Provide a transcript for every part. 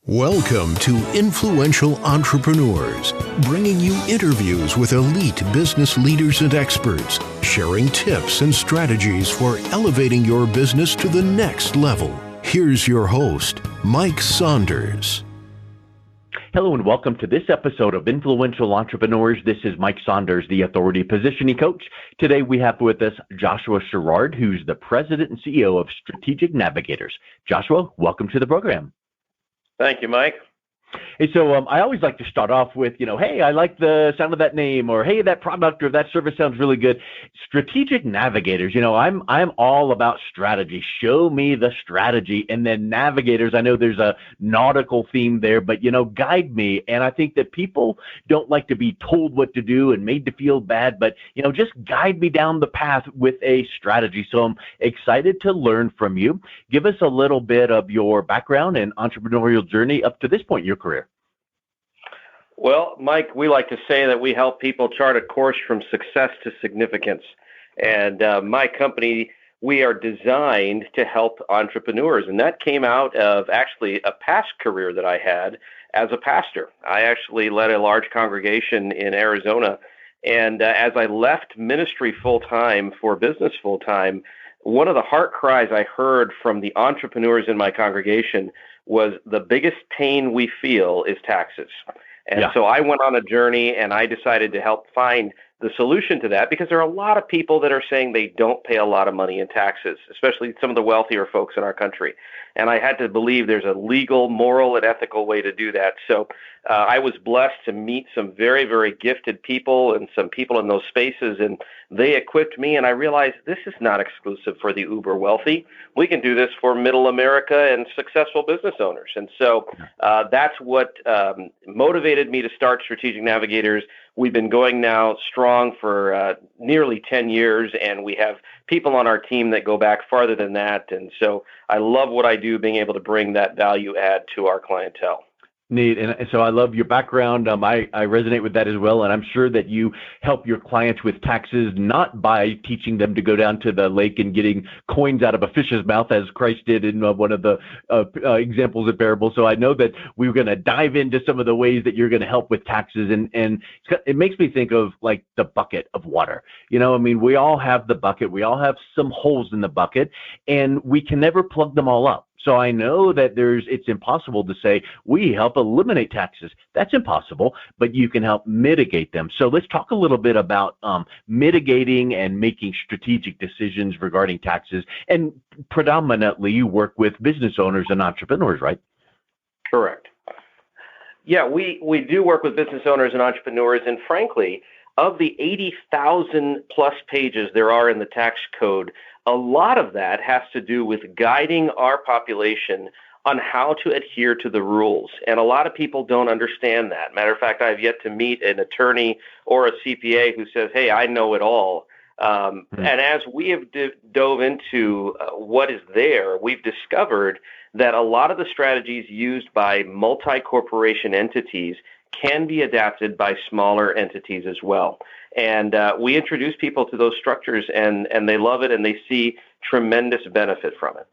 Welcome to Influential Entrepreneurs, bringing you interviews with elite business leaders and experts, sharing tips and strategies for elevating your business to the next level. Here's your host, Mike Saunders. Hello and welcome to this episode of Influential Entrepreneurs. This is Mike Saunders, the Authority Positioning Coach. Today we have with us Joshua Sherrard, who's the President and CEO of Strategic Navigators. Joshua, welcome to the program. Thank you, Mike. Hey, so I always like to start off with, hey, I like the sound of that name, or hey, that product or that service sounds really good. Strategic Navigators, I'm all about strategy. Show me the strategy. And then Navigators, I know there's a nautical theme there, but, guide me. And I think that people don't like to be told what to do and made to feel bad, but, just guide me down the path with a strategy. So I'm excited to learn from you. Give us a little bit of your background and entrepreneurial journey up to this point in your career. Well, Mike, we like to say that we help people chart a course from success to significance. And my company, we are designed to help entrepreneurs. And that came out of actually a past career that I had as a pastor. I actually led a large congregation in Arizona. And as I left ministry full-time for business full-time, one of the heart cries I heard from the entrepreneurs in my congregation was the biggest pain we feel is taxes. And so I went on a journey and I decided to help find the solution to that, because there are a lot of people that are saying they don't pay a lot of money in taxes, especially some of the wealthier folks in our country. And I had to believe there's a legal, moral, and ethical way to do that. So I was blessed to meet some very, very gifted people and some people in those spaces, and they equipped me. And I realized this is not exclusive for the uber wealthy. We can do this for middle America and successful business owners. And so that's what motivated me to start Strategic Navigators. We've been going now strong for nearly 10 years, and we have people on our team that go back farther than that. And so I love what I do, being able to bring that value add to our clientele. Neat. And so I love your background. I resonate with that as well. And I'm sure that you help your clients with taxes, not by teaching them to go down to the lake and getting coins out of a fish's mouth, as Christ did in one of the examples of parables. So I know that we're going to dive into some of the ways that you're going to help with taxes. And it makes me think of like the bucket of water. We all have the bucket. We all have some holes in the bucket, and we can never plug them all up. So I know that it's impossible to say we help eliminate taxes. That's impossible, but you can help mitigate them. So let's talk a little bit about mitigating and making strategic decisions regarding taxes. And predominantly you work with business owners and entrepreneurs, right? Correct. Yeah, we do work with business owners and entrepreneurs. And frankly, of the 80,000 plus pages there are in the tax code, a lot of that has to do with guiding our population on how to adhere to the rules. And a lot of people don't understand that. Matter of fact, I've yet to meet an attorney or a CPA who says, hey, I know it all. And as we have dove into what is there, we've discovered that a lot of the strategies used by multi-corporation entities can be adapted by smaller entities as well. And we introduce people to those structures, and they love it, and they see tremendous benefit from it.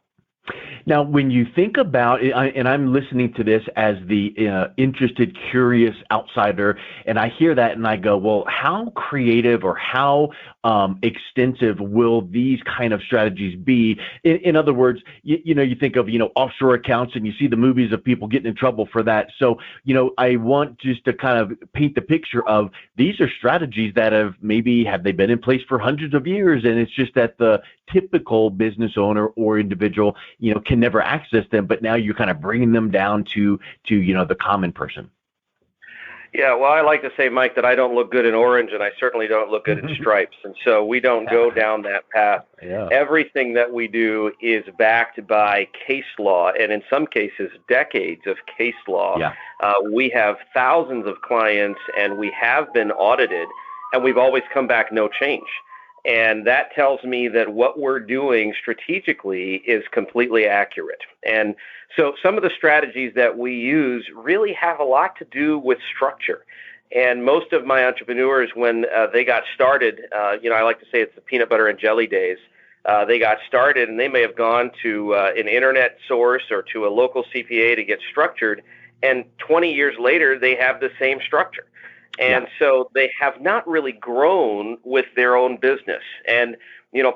Now, when you think about it, and I'm listening to this as the interested, curious outsider, and I hear that and I go, well, how creative or how extensive will these kind of strategies be? In other words, you think of, offshore accounts, and you see the movies of people getting in trouble for that. So, I want just to kind of paint the picture of these are strategies that have they been in place for hundreds of years, and it's just that the typical business owner or individual, can never access them, but now you're kind of bringing them down to the common person. Yeah, well, I like to say, Mike, that I don't look good in orange, and I certainly don't look good in stripes, and so we don't go down that path. Yeah. Everything that we do is backed by case law, and in some cases, decades of case law. Yeah. We have thousands of clients, and we have been audited, and we've always come back no change. And that tells me that what we're doing strategically is completely accurate. And so some of the strategies that we use really have a lot to do with structure. And most of my entrepreneurs, when they got started, I like to say it's the peanut butter and jelly days. They got started, and they may have gone to an internet source or to a local CPA to get structured, and 20 years later, they have the same structure. And so they have not really grown with their own business. And,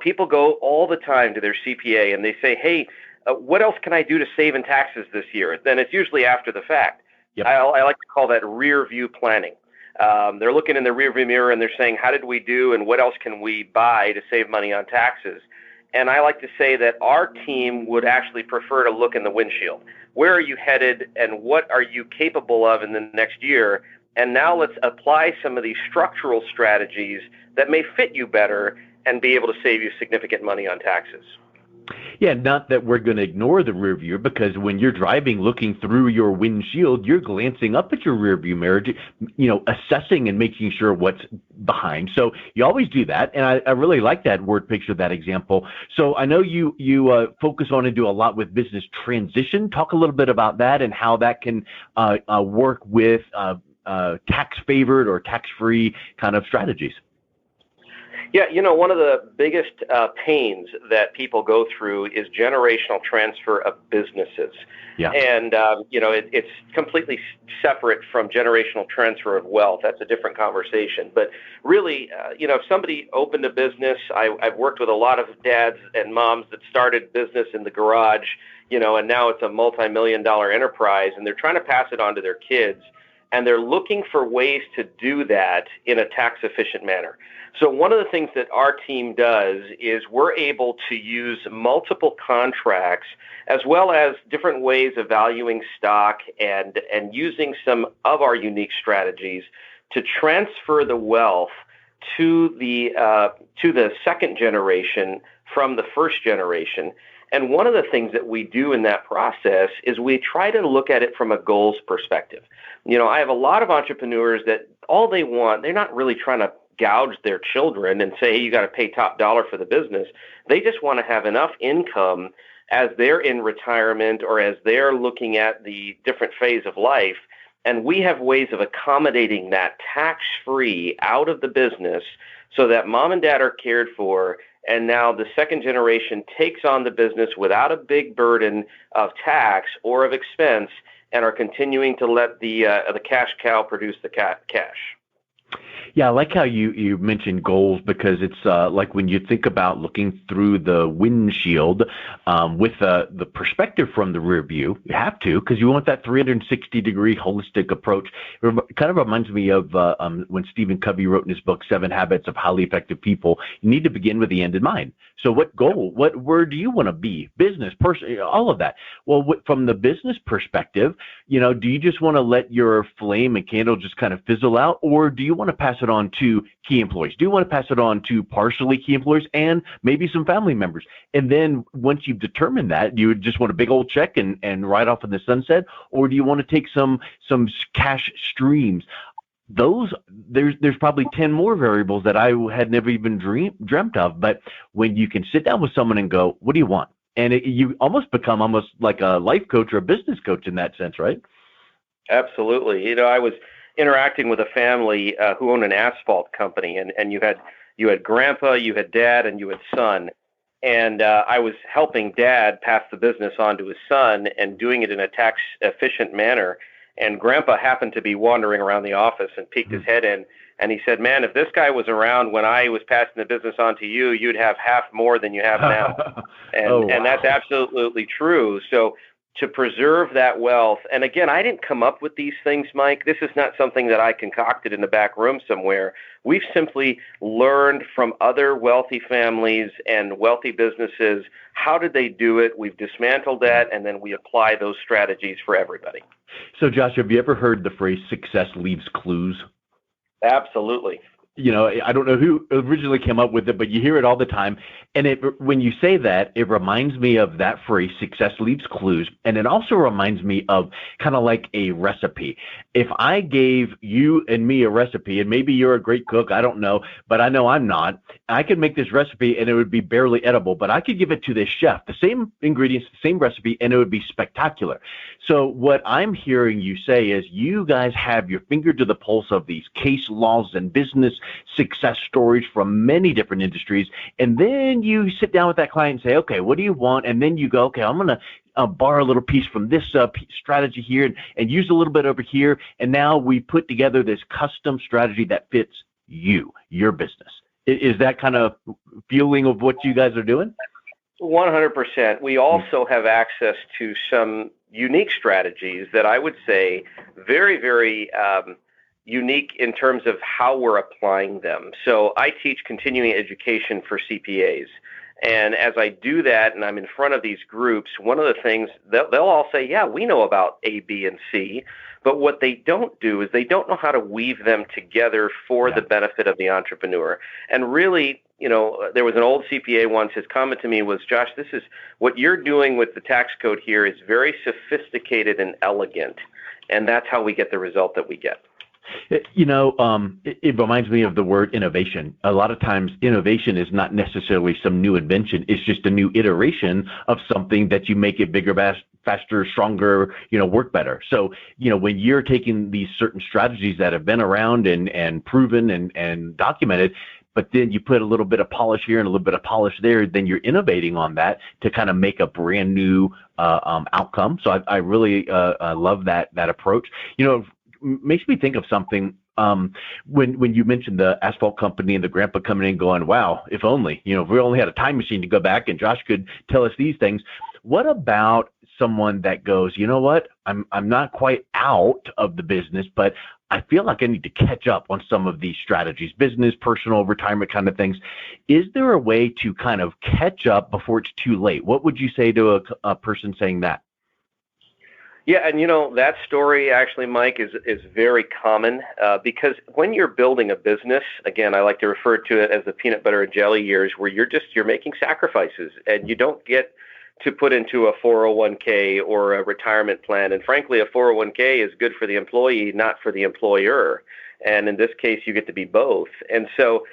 people go all the time to their CPA and they say, hey, what else can I do to save in taxes this year? Then it's usually after the fact. Yep. I like to call that rear view planning. They're looking in the rear view mirror and they're saying, how did we do and what else can we buy to save money on taxes? And I like to say that our team would actually prefer to look in the windshield. Where are you headed and what are you capable of in the next year? And now let's apply some of these structural strategies that may fit you better and be able to save you significant money on taxes. Yeah, not that we're going to ignore the rear view, because when you're driving, looking through your windshield, you're glancing up at your rear view mirror, assessing and making sure what's behind. So you always do that, and I really like that word picture, that example. So I know you focus on and do a lot with business transition. Talk a little bit about that and how that can work with tax-favored or tax-free kind of strategies. Yeah, one of the biggest pains that people go through is generational transfer of businesses. Yeah. And, it's completely separate from generational transfer of wealth. That's a different conversation. But really, if somebody opened a business, I've worked with a lot of dads and moms that started business in the garage, and now it's a multi-million-dollar enterprise, and they're trying to pass it on to their kids. And they're looking for ways to do that in a tax-efficient manner. So one of the things that our team does is we're able to use multiple contracts as well as different ways of valuing stock and using some of our unique strategies to transfer the wealth to the second generation from the first generation. And one of the things that we do in that process is we try to look at it from a goals perspective. I have a lot of entrepreneurs that all they want, they're not really trying to gouge their children and say, hey, you got to pay top dollar for the business. They just want to have enough income as they're in retirement or as they're looking at the different phase of life. And we have ways of accommodating that tax-free out of the business so that mom and dad are cared for. And now the second generation takes on the business without a big burden of tax or of expense and are continuing to let the cash cow produce the cash. Yeah, I like how you mentioned goals, because it's like when you think about looking through the windshield with the perspective from the rear view, you have to, because you want that 360-degree holistic approach. It kind of reminds me of when Stephen Covey wrote in his book, 7 Habits of Highly Effective People. You need to begin with the end in mind. So what goal, where do you want to be? Business, person, all of that. Well, from the business perspective, do you just want to let your flame and candle just kind of fizzle out, or do you want to pass it on to key employees? Do you want to pass it on to partially key employees and maybe some family members? And then once you've determined that, you just want a big old check and ride off in the sunset, or do you want to take some cash streams? There's probably 10 more variables that I had never even dreamt of. But when you can sit down with someone and go, what do you want? And you almost become almost like a life coach or a business coach in that sense, right? Absolutely. I was interacting with a family who owned an asphalt company, and you had grandpa, you had dad, and you had son. And I was helping dad pass the business on to his son and doing it in a tax-efficient manner. And grandpa happened to be wandering around the office and peeked his head in. And he said, man, if this guy was around when I was passing the business on to you, you'd have half more than you have now. And that's absolutely true. So to preserve that wealth, and again, I didn't come up with these things, Mike. This is not something that I concocted in the back room somewhere. We've simply learned from other wealthy families and wealthy businesses. How did they do it? We've dismantled that, and then we apply those strategies for everybody. So, Josh, have you ever heard the phrase success leaves clues? Absolutely. I don't know who originally came up with it, but you hear it all the time. And when you say that, it reminds me of that phrase, success leaves clues. And it also reminds me of kind of like a recipe. If I gave you and me a recipe, and maybe you're a great cook, I don't know, but I know I'm not, I could make this recipe and it would be barely edible, but I could give it to this chef, the same ingredients, the same recipe, and it would be spectacular. So what I'm hearing you say is you guys have your finger to the pulse of these case laws and business success stories from many different industries. And then you sit down with that client and say, okay, what do you want? And then you go, okay, I'm going to borrow a little piece from this strategy here and use a little bit over here. And now we put together this custom strategy that fits your business. Is that kind of feeling of what you guys are doing? 100%. We also have access to some unique strategies that I would say very, very unique in terms of how we're applying them. So I teach continuing education for CPAs. And as I do that and I'm in front of these groups, one of the things they'll all say, yeah, we know about A, B, and C. But what they don't do is they don't know how to weave them together for the benefit of the entrepreneur. And really, there was an old CPA once, his comment to me was, Josh, this is what you're doing with the tax code here is very sophisticated and elegant. And that's how we get the result that we get. It reminds me of the word innovation. A lot of times innovation is not necessarily some new invention. It's just a new iteration of something that you make it bigger, faster, stronger, work better. So, when you're taking these certain strategies that have been around and proven and documented, but then you put a little bit of polish here and a little bit of polish there, then you're innovating on that to kind of make a brand new outcome. So I really love that approach. Makes me think of something when you mentioned the asphalt company and the grandpa coming in going, wow, if only, if we only had a time machine to go back and Josh could tell us these things. What about someone that goes, you know what, I'm not quite out of the business, but I feel like I need to catch up on some of these strategies, business, personal, retirement kind of things. Is there a way to kind of catch up before it's too late? What would you say to a person saying that? Yeah, and that story actually, Mike, is very common because when you're building a business, again, I like to refer to it as the peanut butter and jelly years, where you're making sacrifices and you don't get to put into a 401k or a retirement plan. And frankly, a 401k is good for the employee, not for the employer. And in this case, you get to be both. And so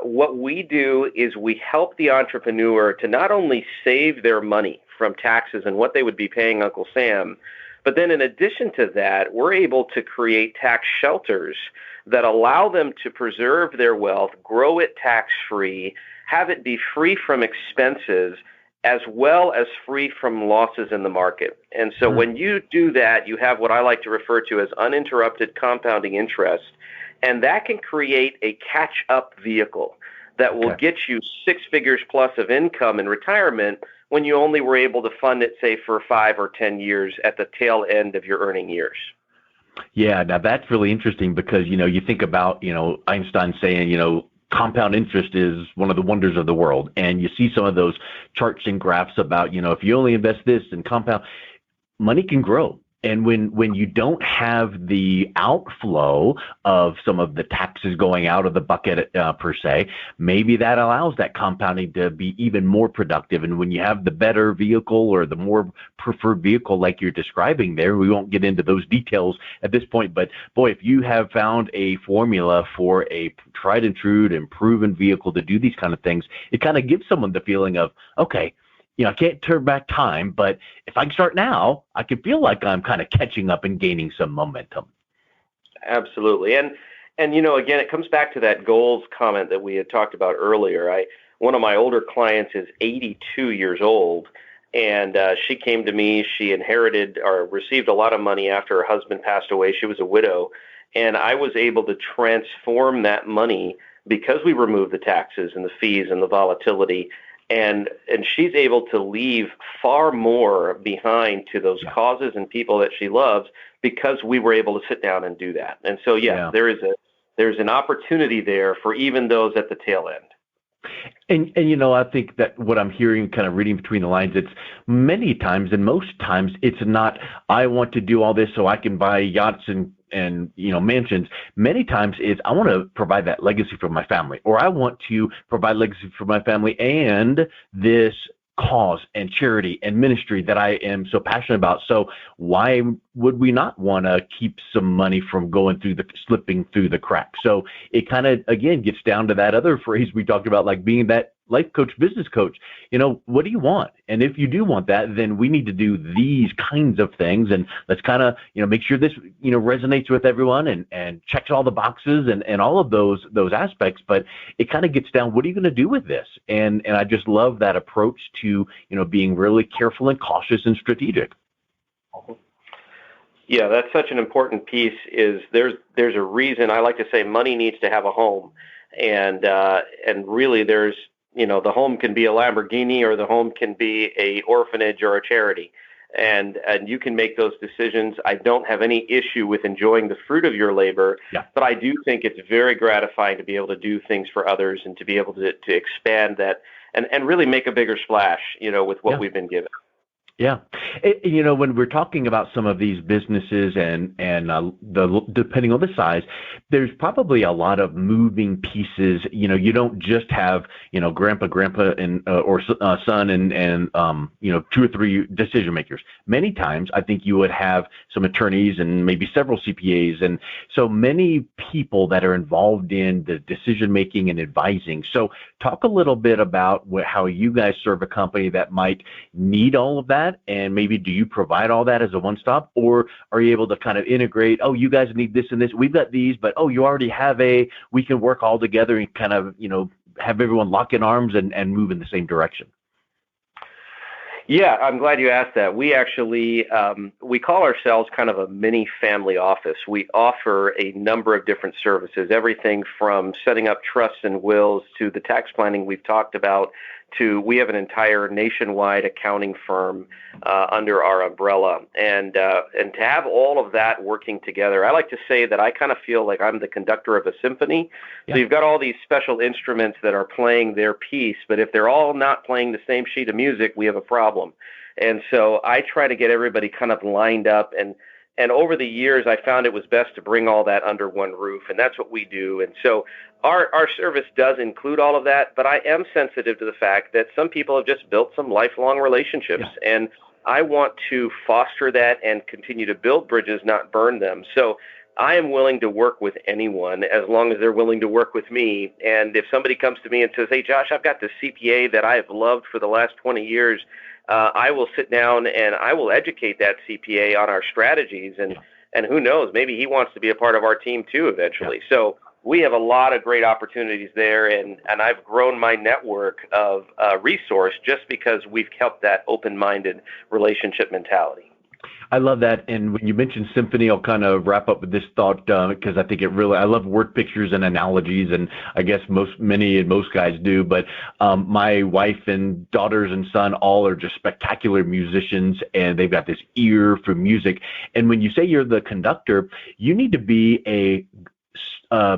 what we do is we help the entrepreneur to not only save their money from taxes and what they would be paying Uncle Sam, but then in addition to that, we're able to create tax shelters that allow them to preserve their wealth, grow it tax-free, have it be free from expenses, as well as free from losses in the market. And so when you do that, you have what I like to refer to as uninterrupted compounding interest, and that can create a catch-up vehicle that will get you 6 figures plus of income in retirement when you only were able to fund it, say, for 5 or 10 years at the tail end of your earning years. Yeah, now that's really interesting because, you think about, Einstein saying, compound interest is one of the wonders of the world. And you see some of those charts and graphs about, if you only invest this and compound, money can grow. And when you don't have the outflow of some of the taxes going out of the bucket per se, maybe that allows that compounding to be even more productive. And when you have the better vehicle or the more preferred vehicle like you're describing there, we won't get into those details at this point. But boy, if you have found a formula for a tried and true and proven vehicle to do these kind of things, it kind of gives someone the feeling of, okay, I can't turn back time, but if I can start now, I can feel like I'm kind of catching up and gaining some momentum. Absolutely. And again, it comes back to that goals comment that we had talked about earlier. One of my older clients is 82 years old, and she came to me. She inherited or received a lot of money after her husband passed away. She was a widow, and I was able to transform that money because we removed the taxes and the fees and the volatility. And she's able to leave far more behind to those causes and people that she loves because we were able to sit down and do that. And so, there's an opportunity there for even those at the tail end. And I think that what I'm hearing, kind of reading between the lines, it's many times and most times it's not, I want to do all this so I can buy yachts and mansions. Many times is I want to provide that legacy for my family, or I want to provide legacy for my family and this cause and charity and ministry that I am so passionate about. So why would we not want to keep some money from slipping through the cracks? So it kind of, again, gets down to that other phrase we talked about, like being that life coach, business coach, what do you want? And if you do want that, then we need to do these kinds of things. And let's kind of, make sure this, resonates with everyone and checks all the boxes and all of those aspects. But it kind of gets down, what are you going to do with this? And I just love that approach to, being really careful and cautious and strategic. Yeah, that's such an important piece. Is there's a reason I like to say money needs to have a home, and really there's the home can be a Lamborghini or the home can be a orphanage or a charity, and you can make those decisions. I don't have any issue with enjoying the fruit of your labor, but I do think it's very gratifying to be able to do things for others and to be able to expand that and really make a bigger splash, with what we've been given. Yeah. When we're talking about some of these businesses and depending on the size, there's probably a lot of moving pieces. You don't just have, grandpa and or son and 2 or 3 decision makers. Many times I think you would have some attorneys and maybe several CPAs and so many people that are involved in the decision making and advising. So talk a little bit about how you guys serve a company that might need all of that. And maybe do you provide all that as a one-stop, or are you able to kind of integrate, oh, you guys need this and this, we've got these, but you already have we can work all together and kind of, have everyone lock in arms and move in the same direction? Yeah, I'm glad you asked that. We actually, we call ourselves kind of a mini family office. We offer a number of different services, everything from setting up trusts and wills to the tax planning we've talked about, to we have an entire nationwide accounting firm under our umbrella. And to have all of that working together, I like to say that I kind of feel like I'm the conductor of a symphony. Yeah. So you've got all these special instruments that are playing their piece, but if they're all not playing the same sheet of music, we have a problem. And so I try to get everybody kind of lined up, and over the years, I found it was best to bring all that under one roof, and that's what we do. And so our service does include all of that, but I am sensitive to the fact that some people have just built some lifelong relationships, and I want to foster that and continue to build bridges, not burn them. So I am willing to work with anyone as long as they're willing to work with me. And if somebody comes to me and says, hey, Josh, I've got this CPA that I have loved for the last 20 years, I will sit down and I will educate that CPA on our strategies. And who knows, maybe he wants to be a part of our team too eventually. Yeah. So we have a lot of great opportunities there, and I've grown my network of resource just because we've kept that open-minded relationship mentality. I love that. And when you mentioned Symphony, I'll kind of wrap up with this thought because I think I love word pictures and analogies, and I guess many guys do. But my wife and daughters and son all are just spectacular musicians, and they've got this ear for music. And when you say you're the conductor, you need to be a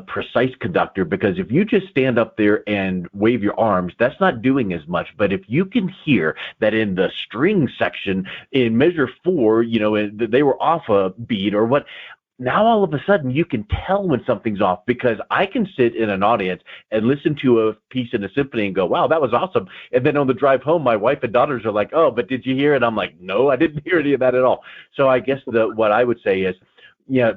precise conductor, because if you just stand up there and wave your arms, that's not doing as much. But if you can hear that in the string section in measure 4, they were off a beat or what, now all of a sudden you can tell when something's off, because I can sit in an audience and listen to a piece in a symphony and go, wow, that was awesome. And then on the drive home, my wife and daughters are like, oh, but did you hear it? I'm like, no, I didn't hear any of that at all. So I guess what I would say is,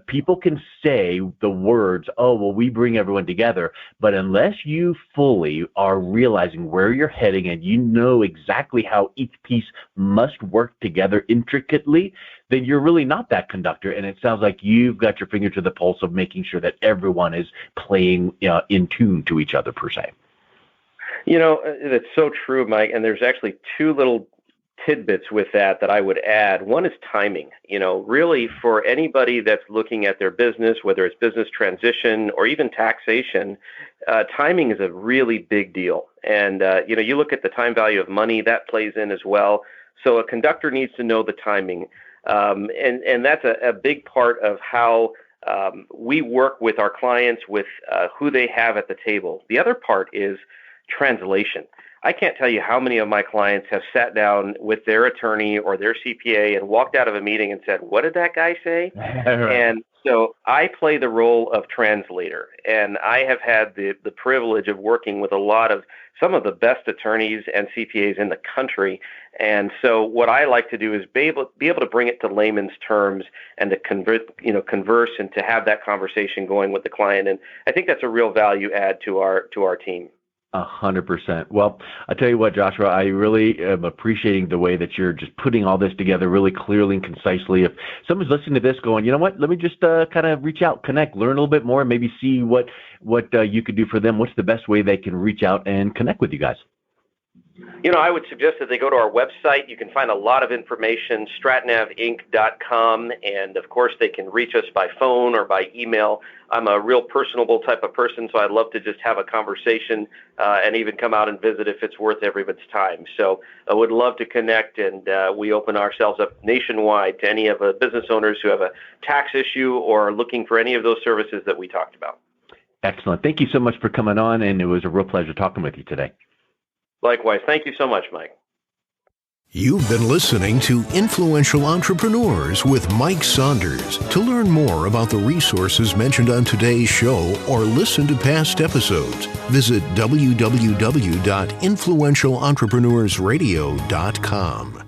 people can say the words, oh, well, we bring everyone together, but unless you fully are realizing where you're heading and you know exactly how each piece must work together intricately, then you're really not that conductor. And it sounds like you've got your finger to the pulse of making sure that everyone is playing in tune to each other, per se. That's so true, Mike. And there's actually 2 little tidbits with that I would add. One is timing. Really for anybody that's looking at their business, whether it's business transition or even taxation, timing is a really big deal. And, you look at the time value of money, that plays in as well. So a conductor needs to know the timing. And that's a big part of how we work with our clients, with who they have at the table. The other part is translation. I can't tell you how many of my clients have sat down with their attorney or their CPA and walked out of a meeting and said, what did that guy say? Right. And so I play the role of translator, and I have had the privilege of working with some of the best attorneys and CPAs in the country. And so what I like to do is be able to bring it to layman's terms and to converse and to have that conversation going with the client. And I think that's a real value add to our team. 100%. Well, I tell you what, Joshua, I really am appreciating the way that you're just putting all this together really clearly and concisely. If someone's listening to this going, you know what, let me just kind of reach out, connect, learn a little bit more, maybe see what you could do for them. What's the best way they can reach out and connect with you guys? I would suggest that they go to our website. You can find a lot of information, stratnavinc.com, and of course they can reach us by phone or by email. I'm a real personable type of person, so I'd love to just have a conversation and even come out and visit if it's worth everybody's time. So I would love to connect, and we open ourselves up nationwide to any of the business owners who have a tax issue or are looking for any of those services that we talked about. Excellent. Thank you so much for coming on, and it was a real pleasure talking with you today. Likewise. Thank you so much, Mike. You've been listening to Influential Entrepreneurs with Mike Saunders. To learn more about the resources mentioned on today's show or listen to past episodes, visit www.influentialentrepreneursradio.com.